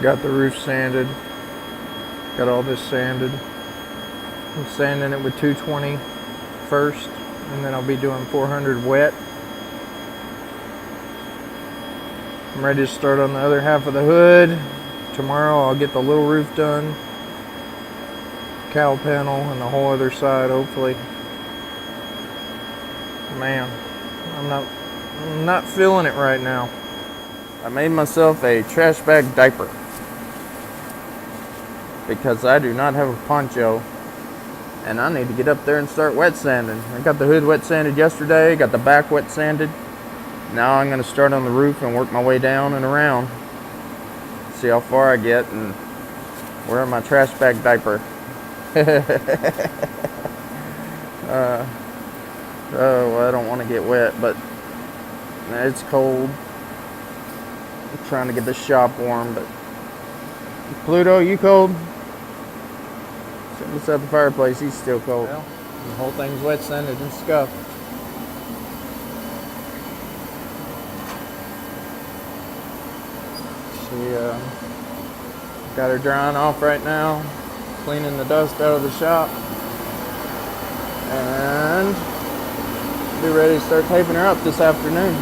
Got the roof sanded. Got all this sanded. I'm sanding it with 220 first, and then I'll be doing 400 wet. I'm ready to start on the other half of the hood. Tomorrow I'll get the little roof done, cowl panel, and the whole other side, hopefully. Man, I'm not feeling it right now. I made myself a trash bag diaper because I do not have a poncho, and I need to get up there and start wet sanding. I got the hood wet sanded yesterday, got the back wet sanded. Now I'm going to start on the roof and work my way down and around. See how far I get and wear my trash bag diaper. Oh, I don't want to get wet, but it's cold. I'm trying to get the shop warm, but Pluto, you cold? Sitting beside the fireplace, he's still cold. Well, the whole thing's wet sanded and scuffed. She got her drying off right now, cleaning the dust out of the shop, and be ready to start taping her up this afternoon.